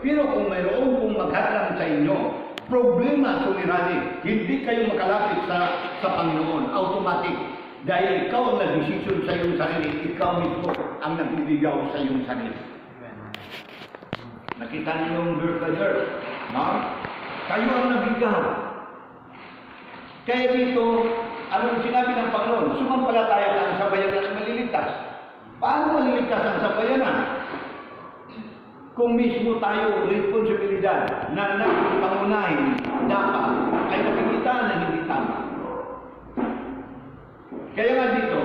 Pero kung mayroon pong maghatlang sa inyo, problema suliranin, hindi kayo makalapit sa Panginoon, automatic. Dahil ikaw ang nag-desisyon sa iyong sarili, ikaw mismo ang nagbibigay sa iyong sarili. Nakita niyo yung verse by verse, no? Kayo ang nabigyan. Kaya dito, anong sinabi ng Panginoon? Sumampalataya ka ang sabayanan ng maliligtas. Paano maliligtas ang sabayanan? Kung mismo tayo responsibilidad na pangunahin dapat ay nakikita na hindi tama. Kaya nga dito,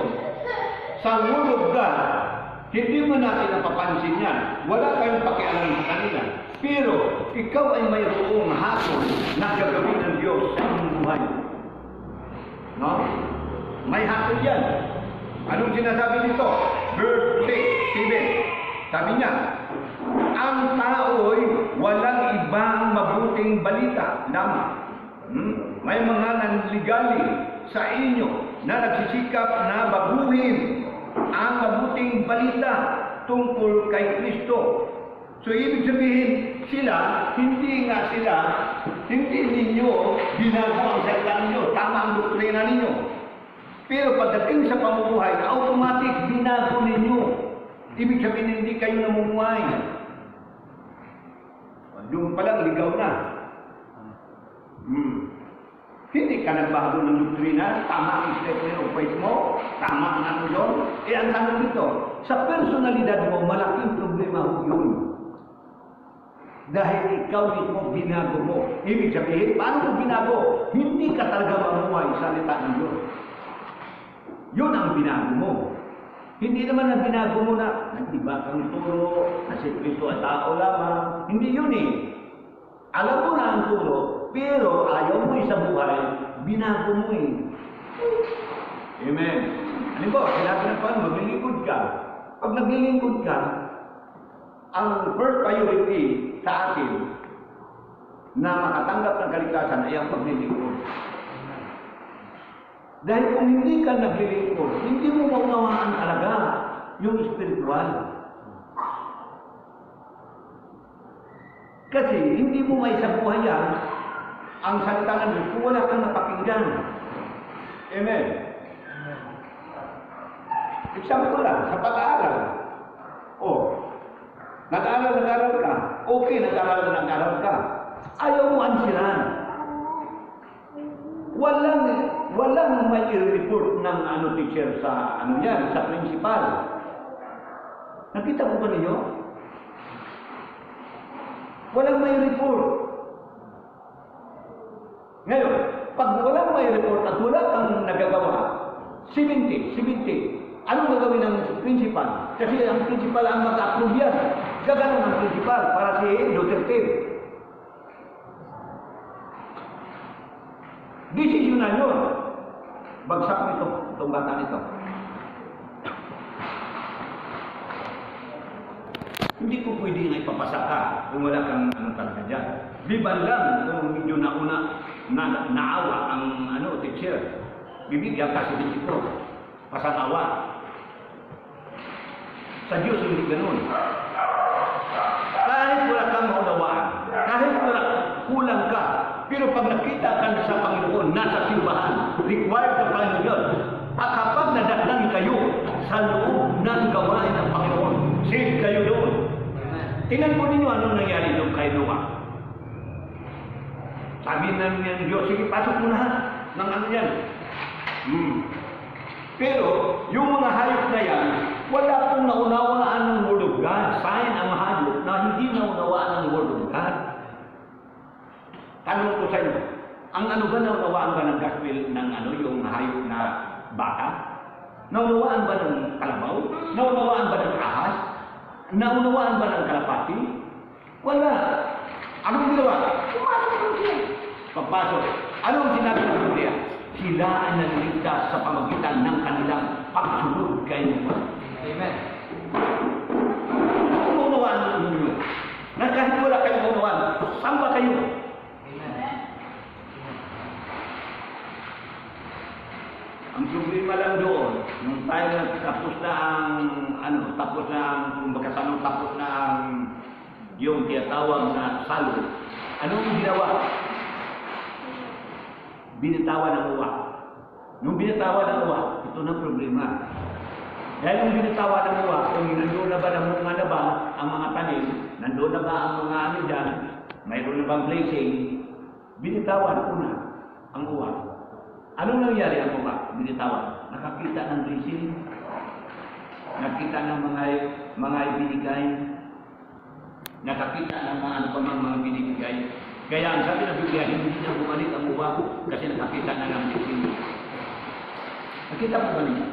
sa Word of God, hindi mo natin napapansin yan. Wala kayong pakialam sa kanila. Pero, ikaw ay mayroong hakon na gagawin ng Diyos sa iyong buhay. No? May hakon yan. Anong sinasabi dito? Verse 6, 7. Sabi niya, ang tao'y walang ibang mabuting balita lamang. May mga nanligali sa inyo na nagsisikap na baguhin ang mabuting balita tungkol kay Kristo. So, ibig sabihin, hindi ninyo binago ang salita ninyo, tama ang doktrina ninyo. Pero pagdating sa pamumuhay, automatic binago ninyo. Ibig sabihin, hindi kayo namumuhay. Doon palang ligaw na. Hindi ka nagbago ng doktrina, tama ang statement of faith mo, tama ang ano yun. Ang tanong dito, sa personalidad mo, malaking problema ho yun. Dahil ikaw mismo binago mo. Ibig sabihin, paano mo binago? Hindi ka talaga mamuhay sa salita ng Diyos. Yun ang binago mo. Hindi naman ang binago mo na nag-iba kang turo, na si Kristo at tao lamang. Hindi yun eh. Alam mo na ang turo, pero ayaw mo sa buhay, binago mo eh. Amen. Ano ba? Sinabi ng Panginoon, maglilingkod ka. Pag naglilingkod ka, ang first priority sa atin na makatanggap ng kaligtasan ay ang paglilingkod. Dahil kung hindi ka naglilingkod, hindi mo maunawaan talaga yung spiritual. Kasi hindi mo may sabuhayan ang salita ng Diyos kung wala kang napakinggan. Amen. Example lang, sa pag-aaral. Nag-aaral ka. Okay, nag-aaral ka. Ayaw mo ansiran. Walang may i-report ng teacher sa sa principal. Nakita ko ba ninyo? Walang may report. Ngayon, pag walang may report at wala kang nagagawa, 70. Anong gagawin ng principal? Kasi ang principal ang mag-approve yan. Gaganon ang principal para si Duterte. Desisyonan yun. Bagsak nito, itong bata nito. Hindi ko pwede nga ipapasa ka kung wala kang talaga dyan. Biban lang kung medyo naawa ang teacher. Bibigyan kasi dito. Pasanawa. Sa Diyos hindi ganun. Kahit wala kang maunawaan, kahit kulang ka, pero pag nakita ka na sa Panginoon, nasa simbahan, required ng Panginoon yun. Kapag nadatnan kayo sa loob ng gawain ng Panginoon, save kayo doon. Tingnan mo ninyo anong nangyari doon kay Noah. Sabi ng Diyos, sige, pasok mo lahat ng yan. Pero, yung mga hayop na yan, wala pong naunawaan ng Word of God. Sign ang hayop na hindi naunawaan ng Word of God. Tanong ko sa inyo, ang ba naunawaan ba ng gospel ng yung hayop na baka? Naunawaan ba ng kalabaw? Naunawaan ba ng ahas? Naunawaan ba ng kalapati? Wala. Anong ginawa? Pumasok lang siya. Pagpasok. Anong sinabi ng Biblia? Sila ay naliligtas sa pamagitan ng kanilang pagsunod kay Noah. Amen. Kung maunawaan ninyo, na kahit wala kayong maunawaan, saan ba kayo? Amen. Ang problema lang doon, nung tayo tapos na ang yung tinatawag na salo, anong ginawa? Binitawan ng uwa. Nung binitawan ng uwa, ito na problema. Dahil nung binitawan ng uwa, kung nandoon na ba ng mga na ba ang mga tanim, nandoon na ba ang mga ano dyan, mayroon na bang blazing, binitawan ko na ang uwa. Anong nangyari ang uwa? Binitawan. Nakakita ng blazing, nakita ng mga ibinigay, nakakita ng mga ano pa mga binibigay. Kaya ang sabi ng Biblia, hindi na bumalik ang uwa kasi nakakita na ng blessing. Nakita mo ba niya?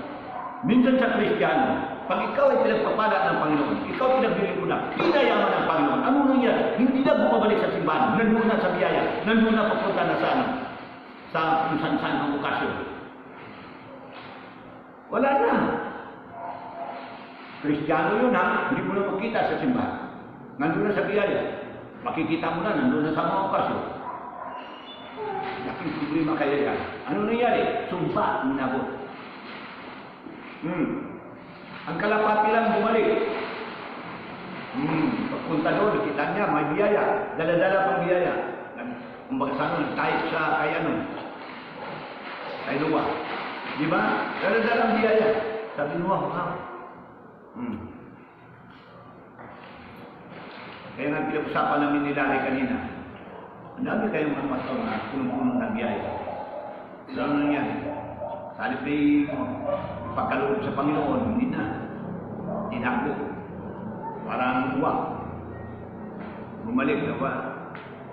Minsan sa Kristiyano, pag ikaw ay pinagpapala ng Panginoon, ikaw pinabili mo na, pinayaman ng Panginoon, ano nangyari? Hindi na bumabalik sa simbahan, nandun na sa biyaya, nandun na papunta na sa sa kung saan-saan ang okasyon. Wala na. Kristiyano yun ha, hindi mo na makita sa simbahan. Nandun na sa biyaya. Makikita mo na, nandun na sa mga okasyon. Laking problema kaya yan. Ano nangyari? Sumpa, minabot. Ang kalapati lang bumalik. Pagpunta doon, kita niya, may biyaya. Dala-dala pang biyaya. Kumbaga sana, nag-type sa kay ano. Kay Noah. Di ba? Dala-dala ang biyaya. Sabi Noah, wow. Kaya nga pinag-usapan namin ni Larry kanina. Ang dami kayong mga pastor na punong-punong ng biyaya. Ano na yan? Salip ay pagkaloob sa Panginoon, hindi na. Tinago. Parang uwak. Bumalik na ba?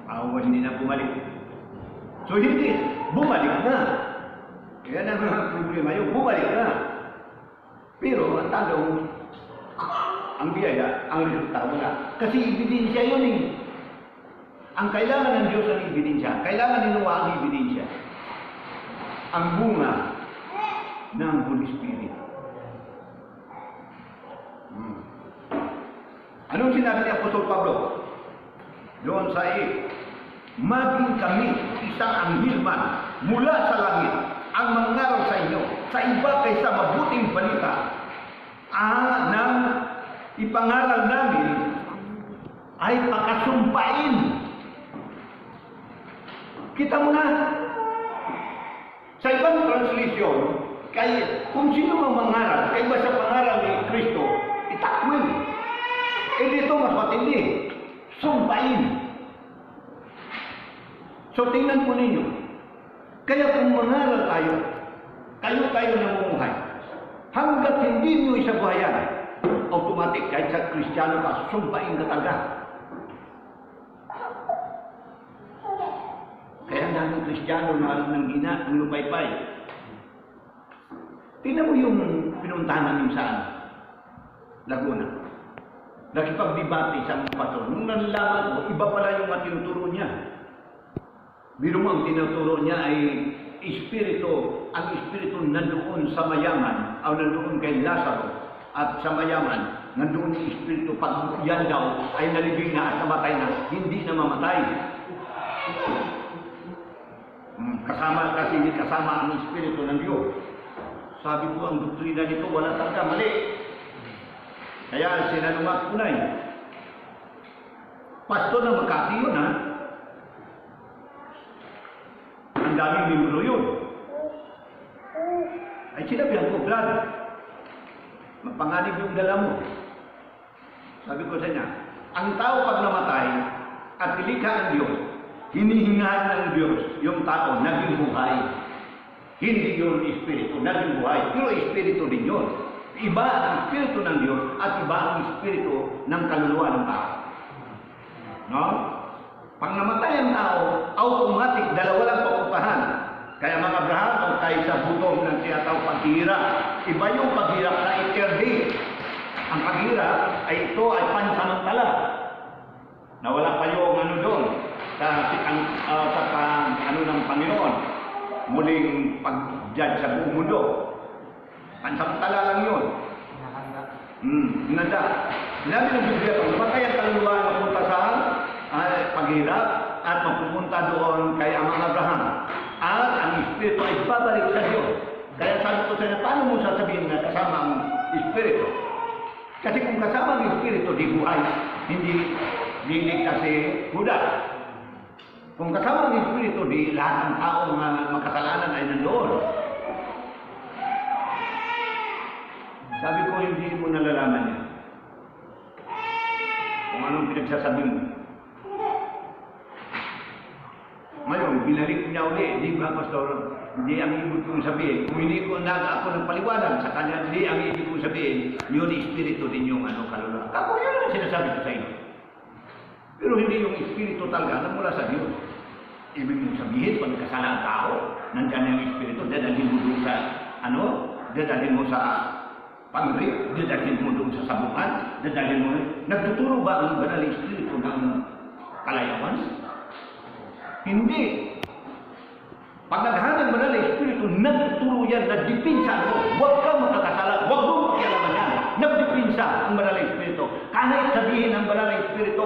Awan hindi na bumalik. So hindi, bumalik na. Kaya na ang problema yung bumalik na. Pero ang tanong, ang biyaya, ang resulta wala. Kasi ebidensya yun eh. Ang kailangan ng Diyos ang ebidensya. Kailangan ni Noah ang ebidensya. Ang bunga ng Holy Spirit. Anong sinabi ni Apostol Pablo? Doon sa maging kami isang anghel man mula sa langit ang mangaral sa inyo sa iba kaysa mabuting balita nang ipangaral namin ay pakasumpain. Kita mo na sa ibang translation, kung sino mang mangaral, kaya ba sa pangaral ni Kristo, itakwin. Dito mas matindi, sumpain. So tingnan po ninyo, kaya kung mangaral tayo namumuhay, hanggat hindi nyo isabuhayan, automatic, kahit sa Kristiyano ka, sumpain ka talaga. Kaya daming Kristiyano na nanggina, ang lupay-pay. Tingnan mo yung pinuntahan namin sa Laguna. Nakipagdebate sa mga pastor. Nung nalaman ko, iba pala yung mga tinuturo niya. Biro mo ang tinuturo niya ay espiritu, ang espiritu nandoon sa mayaman, o nandoon kay Lazaro, at sa mayaman, nandoon yung espiritu, pag yan daw ay nalibing na at namatay na, hindi na mamatay. Kasama ang espiritu ng Diyos. Sabi ko, ang doktrina nito, wala talaga, mali. Kaya sinalungat ko na eh. Pastor na Makati yun ha. Ang daming libro yun. Ay sinabihan ko, Brad, mapanganib yung dala mo. Sabi ko sa niya, ang tao pag namatay at ilikha ang Diyos, hinihingahan ng Diyos yung tao, naging buhay. Hindi yun espiritu, naging buhay. Pero espiritu din yun. Iba ang espiritu ng Diyos at iba ang espiritu ng kaluluwa ng tao. No? Pag namatay ang tao, automatic, dalawa lang papuntahan. Kaya mga Abraham, ang tayo sa butong ng tinatawag paghihirap. Iba yung paghirap sa eternity. Ang paghirap ay ito ay pansamantala. Na wala pa yung ano doon sa ng Panginoon. Muling pag-judge sa buong mundo. Pansamantala lang yun. Nanda. Sinabi ng Biblia, pag namatay ang kaluluwa na pumunta sa paghirap at magpupunta doon kay Amang Abraham. At ang Espiritu ay babalik sa Diyos. Kaya sabi ko sa inyo, paano mo sasabihin na kasama ang Espiritu? Kasi kung kasama ang Espiritu, di buhay. Hindi Liligtas si Judas. Kung kasama ng Espiritu, di lahat ng taong makasalanan ay nandoon. Sabi ko, hindi mo nalalaman yan. Kung anong pinagsasabi mo. Ngayon, binalik niya ulit, di ba, Pastor? Hindi ang ibig kong sabihin. Kung hindi ko ako nagpaliwanag sa kanya, hindi ang ibig kong sabihin, yun Espiritu din yung kaluluwa. Ako yun ang sinasabi ko sa inyo. Pero hindi yung Espiritu talaga na mula sa Diyos. Ibig mong sabihin, pag nagkasala ang tao, nandiyan yung Espiritu, dadalhin mo doon sa, dadalhin mo sa pangrip, dadalhin mo doon sa sabungan, dadalhin mo, nagtuturo ba ang banal Espiritu ng kalayawan? Hindi. Pag naghanap banal na Espiritu, nagtuturo yan, nagdipinsa mo. Huwag kang makakasala, huwag mong makialaman yan. Nagdipinsa ang banal na Espiritu. Kahit sabihin ng banal na Espiritu,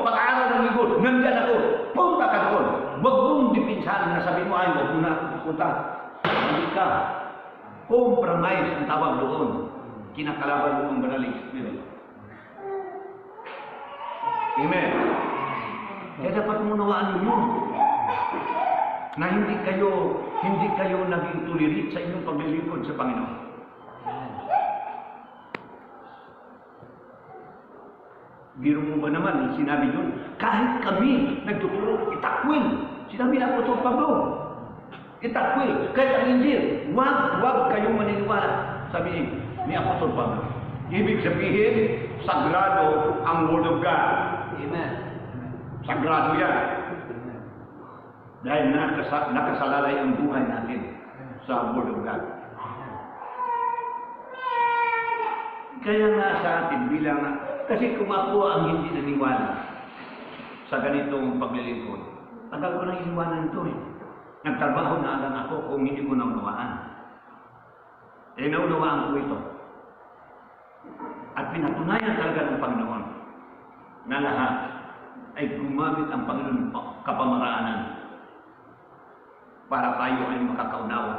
pag-aaral ng linggo, nandyan ako, punta ka doon. Huwag mong dipinsahan na sabi mo, ay, huwag mo na pupunta. Hindi ka. Compromise ang tawag doon. Kinakalaban mo ang banal na Espiritu. Amen. Kaya dapat mo nawaan mo na hindi kayo naging tulirit sa inyong paglilingkod sa Panginoon. Biro mo ba naman, sinabi yun, kahit kami nagtuturo, itakwil. Sinabi na Apostol Pablo, itakwil. Kahit ang Injil, wag kayong maniniwala. Sabi ni Apostol Pablo. Ibig sabihin, sagrado ang Word of God. Amen. Sagrado yan. Dahil nakasalalay ang buhay natin sa Word of God. Kaya nga sa atin bilang, kasi kung ako ang hindi naniwala sa ganitong paglilingkod, tagal ko nang iniwanan ito eh. Nagtrabaho na lang ako kung hindi ko naunawaan. Naunawaan ko ito. At pinatunayan talaga ng Panginoon na lahat ay gumamit ang Panginoon kapamaraanan para tayo ay makakaunawa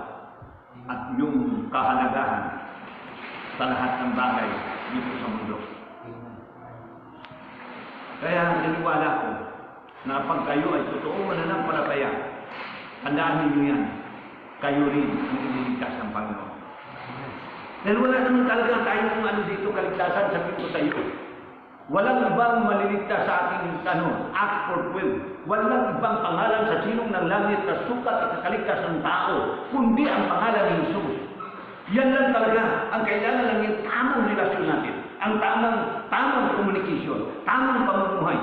at yung kahalagahan sa lahat ng bagay dito sa mundo. Kaya naniwala ko na pag kayo ay totoong mananampalataya, tandaan ninyo yan, kayo rin ang iniligtas ng Panginoon. Dahil wala naman talaga tayong dito kaligtasan, sabihin ko sa iyo. Walang ibang maliligtas sa ating Acts 4:12. Walang ibang pangalan sa sinong ng langit na sukat at kakaligtas ng tao, kundi ang pangalan ni Jesus. Yan lang talaga ang kailangan lang yung tamang relasyon natin. Ang tamang communication, tamang pamumuhay.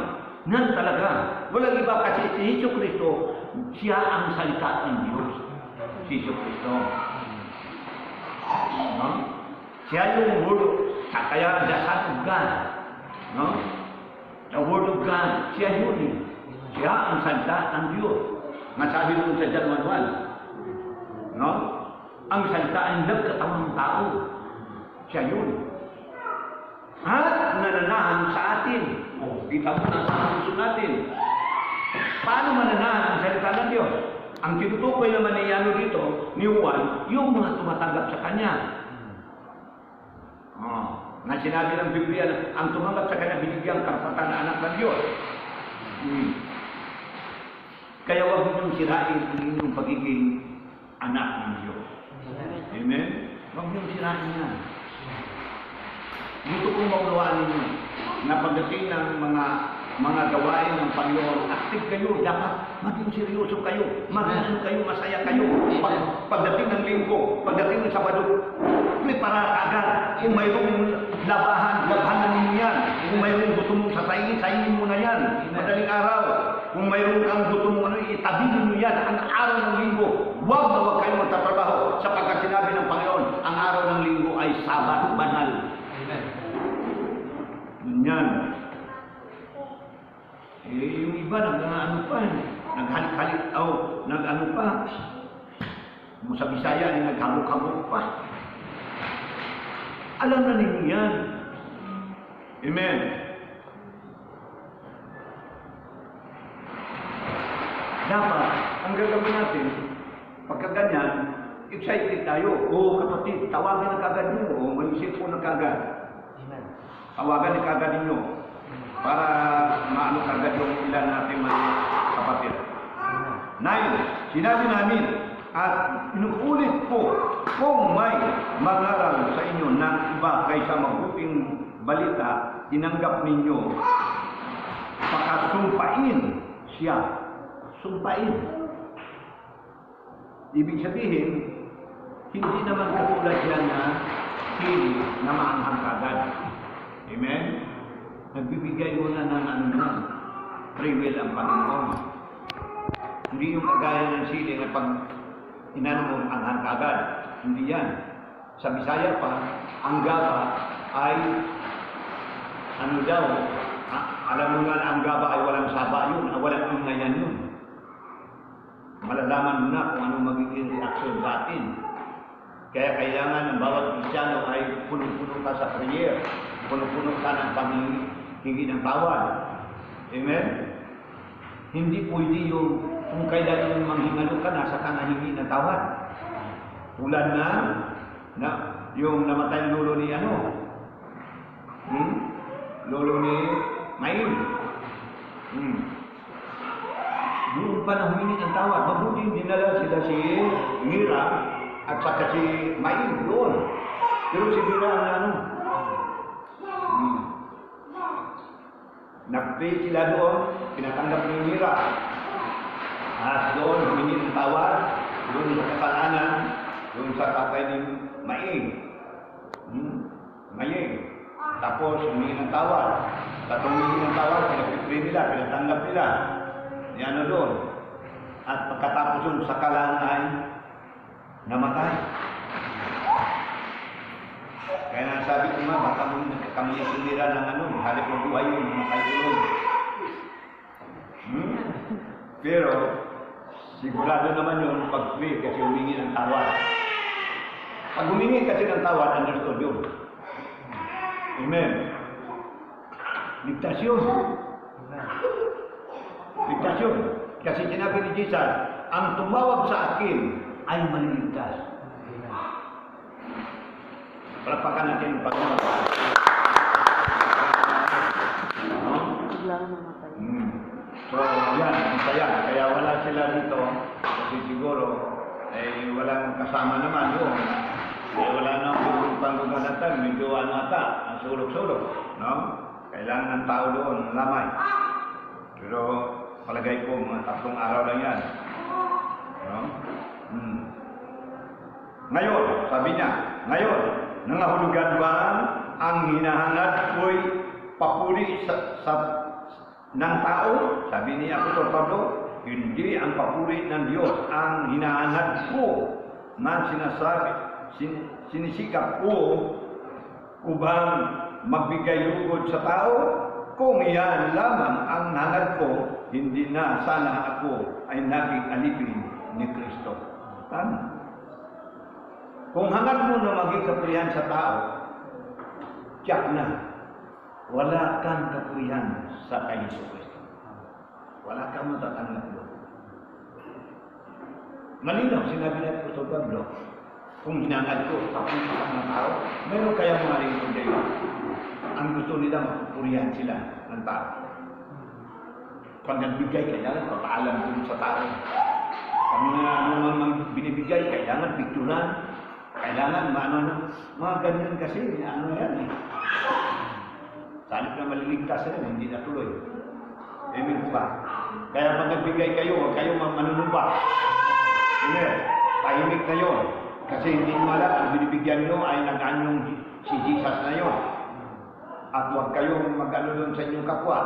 Yan talaga. Walang iba kasi si Hesus Kristo, siya ang salita ng Diyos. Si Hesus Kristo. No? Siya yung Word, kaya the Son of God. No? The Word of God, siya yun eh. Siya ang salita ng Diyos. Masabi mo sa John 1:1. No? Ang salita ay nagkatawang tao. Siya yun. At nananahan sa atin. Kita mo na sa puso natin. Paano mananahan ang salita ng Diyos? Ang tinutukoy naman ni dito, ni Juan, yung mga tumatanggap sa Kanya. Na sinabi ng Biblia na ang tumanggap sa Kanya binigyang karapatan na anak ng Diyos. Kaya huwag niyong sirain ang inyong pagiging anak ng Diyos. Amen? Huwag niyong sirain yan. Gusto kong maunawaan ninyo na pagdating ng mga gawain ng Panginoon, active kayo, dapat maging seryoso kayo, maging kayo, masaya kayo. Pagdating ng linggo, pagdating ng Sabado, prepara agad. Kung mayroong labahan na ninyo yan. Kung mayroong gusto mong sasayin mo na yan. Madaling araw. Kung mayroong kang gusto mong itabi ninyo yan. Ang araw ng linggo, huwag na huwag kayo magtatrabaho. Sapagkat sinabi ng Panginoon, ang araw ng linggo ay Sabat banal. Yan. Yung iba naghalik-halik pa. Sa Bisaya ay naghamok-hamok pa. Alam na ninyo yan. Amen. Dapat, ang gagawin natin, pagka ganyan, excited tayo. Kapatid, tawagin na kagad nyo. Mag-isip po na kagad. Tawagan na kagad ninyo. para maano agad yung ilan natin mga kapatid. 9. Sinabi namin at inuulit po, kung may mangaral sa inyo ng iba kaysa mabuting balita, tinanggap ninyo, pakasumpain siya. Sumpain. Ibig sabihin, hindi naman katulad yan na hili na maanghang agad. Amen? Nagbibigay mo na ng ano na, free will ang Panginoon. Hindi yung kagaya ng sili na pag inano mo anghang agad. Hindi yan. Sa Bisaya pa, ang gaba ay ano daw, alam mo nga ang gaba ay walang saba yun, walang ingayan yun. Malalaman mo na kung anong magiging reaksyon sa atin. Kaya kailangan ng bawat Kristiyano ay puno-puno ka sa prayer, puno-puno ka ng panghingi ng tawad. Amen? Hindi pwede yung kung kailan yung manghingalo ka, nasa ka nahingi ng tawad. Tulad na yung namatay lolo ni ano? Lolo ni Main. Doon pa na humingi ng tawad. Mabuting dinala sila si Mira at saka si Main doon. Pero si Mira ang ano? Nag-pray sila doon, pinatanggap ni Mira. At doon humingi ng tawad, doon sa kasalanan, doon sa tatay ni Main. Main. Tapos humingi ng tawad. Tapos humingi ng tawad, pinag-pray nila, pinatanggap nila. Yan doon. At pagkatapos yun, sa kalaan ay namatay. Kaya nasabi ko nga, baka kami sinira ng ano, halip ng buhay yun, namatay yun. Pero, sigurado naman yun pag-pray kasi humingi ng tawad. Pag humingi kasi ng tawad, understood yun. Amen. Ligtas yun. Ligtas yun. Kasi sinabi ni Jesus, ang tumawag sa akin ay maliligtas. Palapakan natin ang Panginoon. So, yan, ang saya. Kaya wala sila dito. Kasi siguro, walang kasama naman doon. Wala nang pangguganatan. Medyo ano ata, ang sulok-sulok. No? Kailangan ng tao doon, lamay. Pero, palagay ko, mga 3 araw lang yan. No? Ngayon, sabi niya, ngayon, nangahulugan ba ang hinahangad ko'y papuri ng tao? Sabi ni Apostol Pablo, hindi ang papuri ng Diyos ang hinahangad ko na sinasabi, sinisikap ko bang magbigay lugod sa tao? Kung iyan lamang ang hangad ko, hindi na sana ako ay naging alipin ni Kristo. Tama. Kung hangad mo na maging kapurihan sa tao, tiyak na, wala kang kapurihan sa kay Yesu Kristo. Wala kang matatanggap doon. Malinaw, sinabi na Apostol Pablo, kung hinangad ko sa ng tao, meron kaya mga rin kayo. Ang gusto nila makapurihan sila ng tao. Pag nagbigay, kailangan papaalam dun sa tao. Pag ano binibigay, kailangan picturan. Kailangan mga ganyan kasi, ano yan eh. Sanip na maliligtas rin, hindi natuloy. Amen ba? Kaya pag nagbigay kayo, huwag kayong manunumpa. Amen. Tahimik na yun. Kasi hindi mo alam, ang binibigyan nyo ay nag-anyong si Jesus na yun. At huwag kayong mag-ano doon sa inyong kapwa.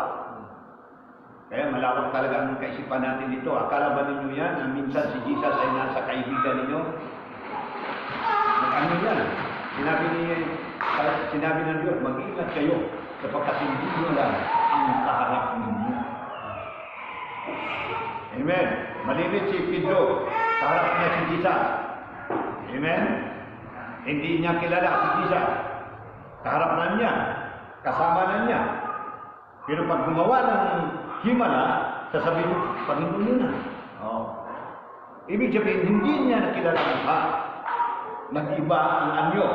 Kaya malawak talaga ang kaisipan natin dito. Akala ba ninyo yan na minsan si Jesus ay nasa kaibigan ninyo? Mag-ano yan? Sinabi ng Diyos, mag-ingat kayo sapagkat hindi nyo lang ang kaharap ninyo. Amen. Malimit si Pedro, kaharap niya si Jesus. Amen. Hindi niya kilala si Jesus. Kaharap na niya, kasama na niya. Pero pag gumawa ng himala, sasabihin, Panginoon yun na. Ibig sabihin, hindi niya nakilala ang ha. Nag-iba ang anyo.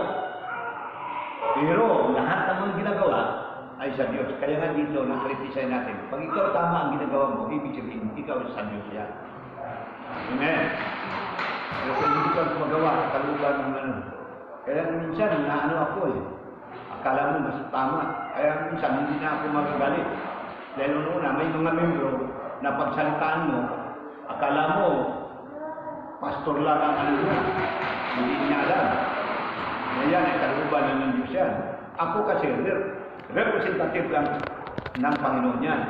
Pero lahat ng mga ginagawa ay sa Diyos. Kaya nga dito, nakritisay natin. Pag ikaw tama ang ginagawa mo, ibig sabihin, ikaw sa Diyos yan. Amen. Pero kung hindi ka magawa, kaluban ng ano. Kaya minsan, naano ako eh. Akala mo mas tama. Kaya minsan, hindi na ako magagalit. Dahil una, may mga membro na pagsalitaan mo, akala mo, pastor lang ang ano mo. Hindi niya alam. Ngayon, ay kaluban ng Diyos yan. Ako kasi, representative lang ng Panginoon yan.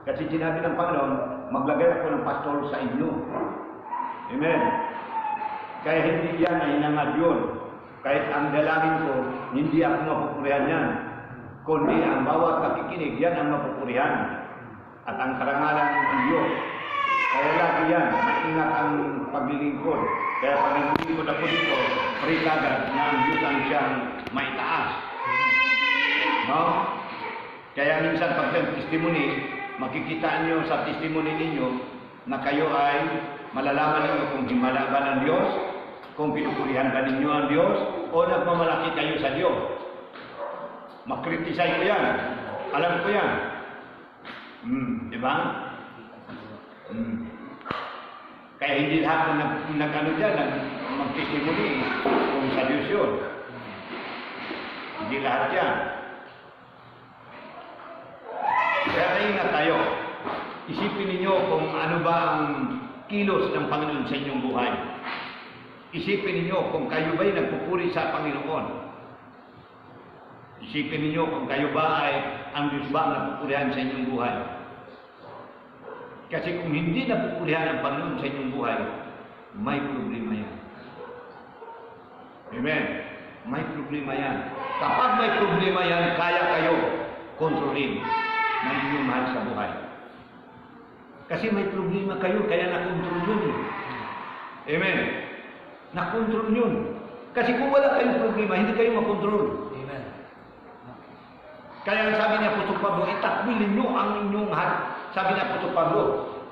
Kasi sinabi ng Panginoon, maglagay ako ng pastor sa inyo. Amen. Kaya hindi yan ay nangad yun. Kahit ang dalangin ko, hindi ako mapupurihan yan. Kundi ang bawat nakikinig, yan ang mapupurihan. At ang karangalan ng Diyos. Kaya lagi yan, maingat ang paglilingkod. Kaya pag naglilingkod ako dito, pray kagad na ang Diyos ang siyang maitaas. No? Kaya minsan pag testimony, makikita nyo sa testimony ninyo na kayo ay malalaman ninyo kung himala ba ng Diyos, kung pinupurihan ba ninyo ang Diyos, o nagmamalaki kayo sa Diyos. Makritisay ko yan. Alam ko yan. Di ba? Kaya hindi lahat na nag-ano dyan, mag-testimony kung sa Diyos yun. Hindi lahat yan. Kaya ingat tayo. Isipin ninyo kung ano ba ang kilos ng Panginoon sa inyong buhay. Isipin ninyo kung kayo ba'y nagpupuri sa Panginoon. Isipin ninyo kung kayo ba ay ang Diyos ba ang napupurihan sa inyong buhay. Kasi kung hindi napupurihan ang Panginoon sa inyong buhay, may problema yan. Amen. May problema yan. Kapag may problema yan, kaya kayo kontrolin ng inyong mahal sa buhay. Kasi may problema kayo, kaya nakontrol yun. Amen. Nakontrol yun. Kasi kung wala kayong problema, hindi kayo makontrol. Amen. Kaya sabi niya Apostol Pablo, itakbil ninyo ang inyong heart. Sabi niya Apostol Pablo,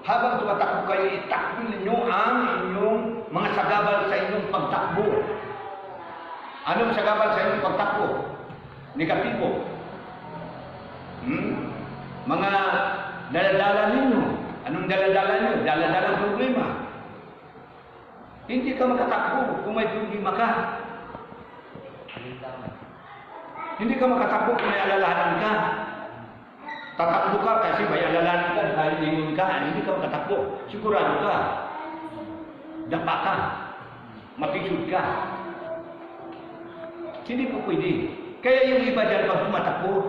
habang tumatakbo kayo, itakbil ninyo ang inyong mga sagabal sa inyong pagtakbo. Anong sagabal sa inyong pagtakbo? Negatibo. Mga daladala ninyo. Anong daladala ninyo? Daladala problema. Hindi ka makatakbo kung may problema ka. Hindi ka makatakbo kung may alalahanan ka. Tatakbo ka kasi may alalahanan ka dahil lingon ka. Hindi ka makatakbo. Sigurado ka. Dapa ka. Matisod ka. Hindi po pwede. Kaya yung iba dyan pag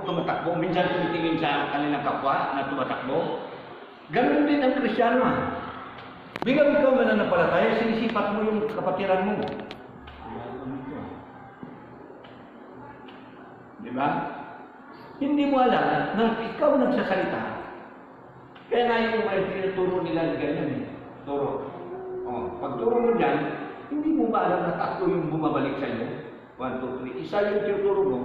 tumatakbo, minsan tumitingin sa kanilang kapwa na tumatakbo. Ganun din ang Kristiyano. Bilang ikaw mananampalataya, sinisipat mo yung kapatiran mo. Di ba? Hindi mo alam na ikaw nagsasalita. Kaya nga yung may tinuturo nila ganyan eh. Turo. Pag turo mo dyan, hindi mo ba alam na tatlo yung bumabalik sa iyo? 1, 2, 3. Isa yung tinuturo mo,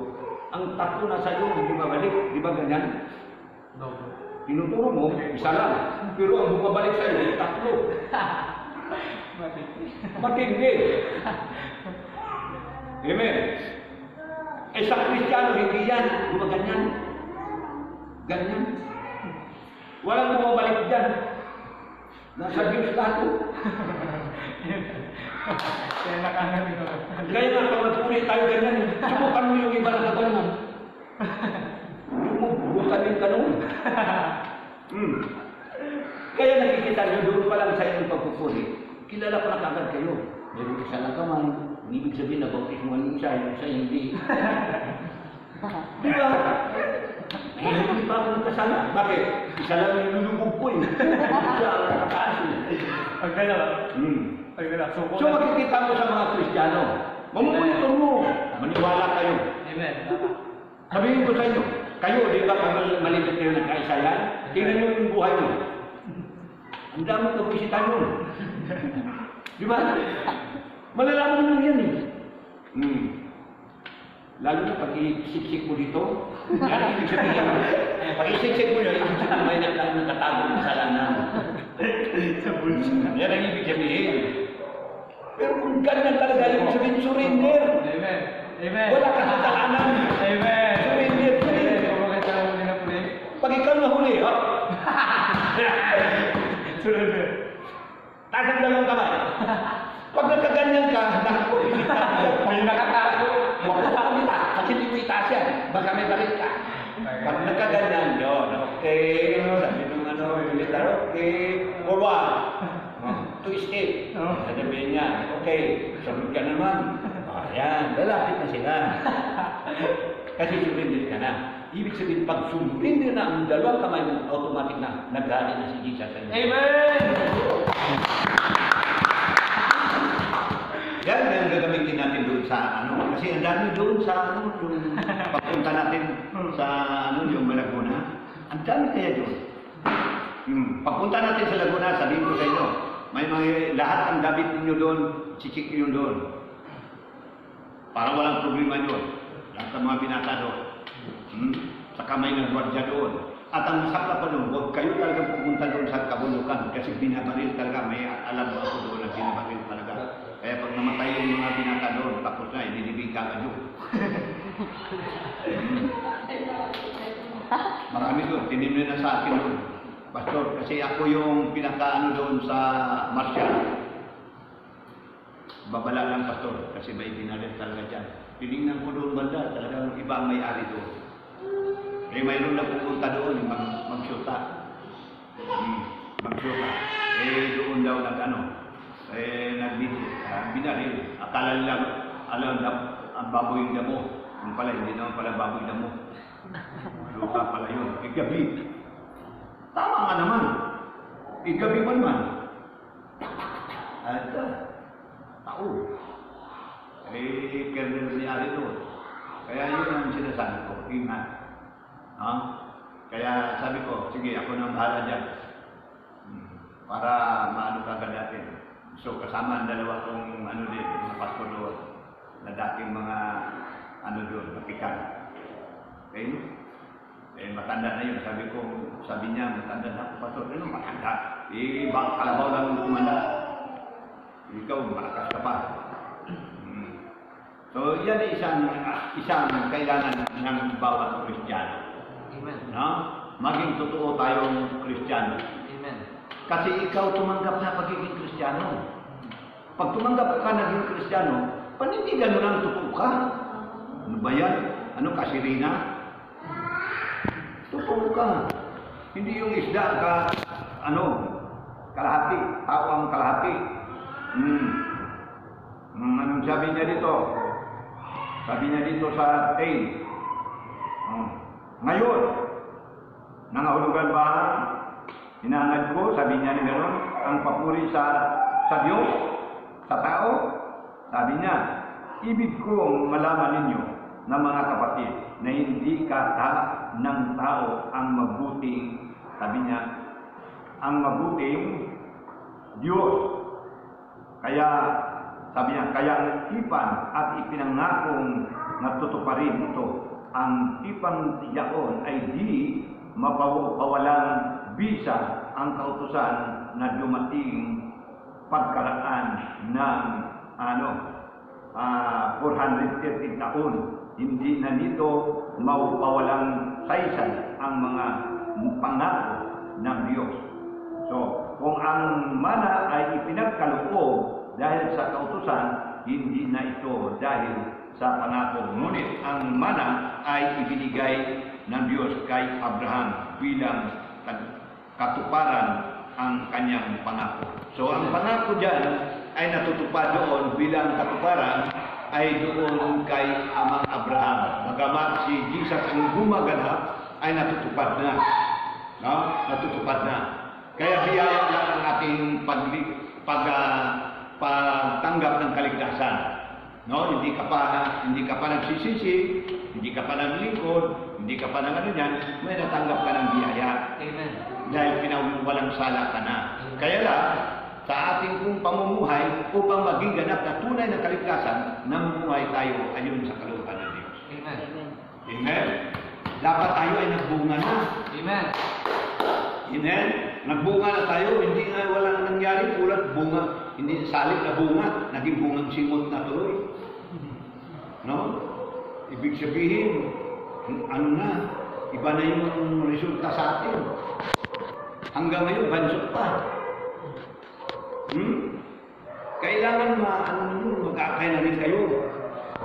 ang tatlo na sa iyo yung bumabalik. Di ba ganyan? No. Tinuturo mo, isa lang. Pero ang bumabalik sa iyo, tatlo. Matindi. Amen. Sa Kristiyano, hindi yan. Gumaganyan. Ganyan. Walang bumabalik dyan. Nasa Diyos lahat. Kaya nakahanap ito. Kaya nga, pag nagpuli tayo ganyan, subukan mo yung iba na gano'n. Bukanin ka noon. Kaya nakikita nyo doon pa lang sa inyong pagpupuli. Kilala ko na kagad kayo. Meron isa lang kamay. Ibig sabihin na bautis mo yung isa hindi. Di ba? Hindi pa ako nagkasala. Bakit? Isa lang yung lulubog ko eh. Isa lang nakataas eh. Pagdala. So makikita mo sa mga Kristiyano, mamumonitor mo. Maniwala kayo. Amen. Sabihin ko sa inyo, kayo, di ba kung malipit kayo ng kaisayan? Tingnan nyo yung buhay mo. Ang dami kabisitan mo. Di ba? Malalaman mo yan eh. Lalo na pag isiksik mo dito, yan ibig sabihin. Pag isiksik mo yan, ibig sabihin may nakatagong kasalanan. Sa bulsa. Yan ang ibig sabihin. Pero kung ganyan talaga, ibig sabihin, surrender. Amen. Amen. Wala ka sa tahanan. Amen. Surrender. Pag ikaw nahuli, oh. Taas ang dalawang kamay. Pag nagkaganyan ka, naku, may nakatago. Makuha kita, kasi hindi mo itaas yan. Baka may balik ka. Pag nagkaganyan, yun, okay. Sabi nung militar, okay. Forward. To escape. Sabihin niya, okay, sabi ka naman. Ayan, lalapit na sila. Kasi surrender ka na. Ibig sabihin, pag surrender na ang dalawang kamay mo, automatic na, naghahalin na si Jesus sa inyo. Amen! Yan ang gagamitin natin doon sa ano. Kasi ang dami doon sa ano, yung pagpunta natin sa ano, yung Laguna. Ang dami kaya doon. Pagpunta natin sa Laguna, sabihin ko sa inyo, may mga lahat ng gamit ninyo doon, chichik nyo doon. Para walang problema doon. Lahat ng mga binata doon. Saka may nagwardya doon. At ang masakla pa doon, huwag kayo talagang pupunta doon sa kabundukan kasi binabaril talaga. May alam mo ako doon na binabaril talaga. Kaya pag namatay yung mga binata doon, tapos na, inilibig ka doon. Marami doon, tinimli na sa akin doon. Pastor, kasi ako yung pinakaano doon sa Marshall. Babala lang, Pastor, kasi may binalit talaga dyan. Tinignan ko doon banda, talagang iba ang may-ari doon. Eh, mayroon na pupunta doon, mag-shoota. Mag-shoota. Eh, doon daw binaril. Akala nila, ang baboy yung damo. Yung pala, hindi naman pala baboy damo. Luka pala yun. Igabi. Tama nga naman. Igabi pa naman. At, tao. Eh, kernel ni Ari doon. Kaya yun ang sinasabi ko. Ingat. Kaya sabi ko, sige, ako nang bahala dyan. Para maano ka natin. So, kasama ang dalawa kong mga pastor doon. Na dating mga doon, kapikan. Okay? Eh, matanda na yun. Sabi niya, matanda na ako, pastor. Ano, matanda? Eh, baka kalabaw lang yung kumanda. Ikaw, malakas ka pa. So, yan ay isang kailangan ng bawat Kristiyano. Amen. No? Maging totoo tayong Kristiyano. Amen. Kasi ikaw tumanggap na pagiging Kristiyano. Pag tumanggap ka naging Kristiyano, panindigan mo lang totoo ka. Ano ba yan? Ano, kasirina? Totoo ka. Hindi yung isda ka, kalahati. Tao ang kalahati. Anong sabi niya dito? Sabi niya dito sa 10. Ngayon, nangahulugan ba hinahangad ko, sabi niya ni Meron, ang papuri sa Diyos, sa tao? Sabi niya, ibig kong malaman ninyo na mga kapatid na hindi kata ng tao ang mabuting, sabi niya, ang mabuting Diyos. Kaya, sabi niya, kaya ang ipan at ipinangakong natutuparin ito, ang ipang tiyaon ay di mapawalang bisa ang kautusan na dumating pagkaraan ng 430 taon. Hindi na nito mapawalang saysay ang mga pangako ng Diyos. So, kung ang mana ay ipinagkaloob dahil sa kautusan, hindi na ito dahil sa pangako. Ngunit ang mana ay ibinigay ng Diyos kay Abraham bilang katuparan ang kanyang pangako. So ang pangako dyan ay natutupad doon bilang katuparan ay doon kay amang Abraham. Bagamat si Jesus ang gumaganap ay natutupad na. No? Natutupad na. Kaya biyaya lang ang ating pagtanggap ng kaligtasan. No, hindi ka pa nagsisisi, hindi ka pa naglingkod, hindi ka pa yan, may natanggap ka ng biyaya. Amen. Dahil pinawalang sala ka na. Kaya lang, sa ating pamumuhay, upang maging ganap na tunay na kaligtasan, namumuhay tayo ayon sa kalooban ng Diyos. Amen. Amen? Dapat tayo ay nagbunga na. Amen. Amen? Nagbunga na tayo, hindi nga walang nangyari, ulat bunga. Hindi salip na bunga, naging bungang simot na tuloy. No? Ibig sabihin, Iba na yung resulta sa atin. Hanggang ngayon, bansot pa. Kailangan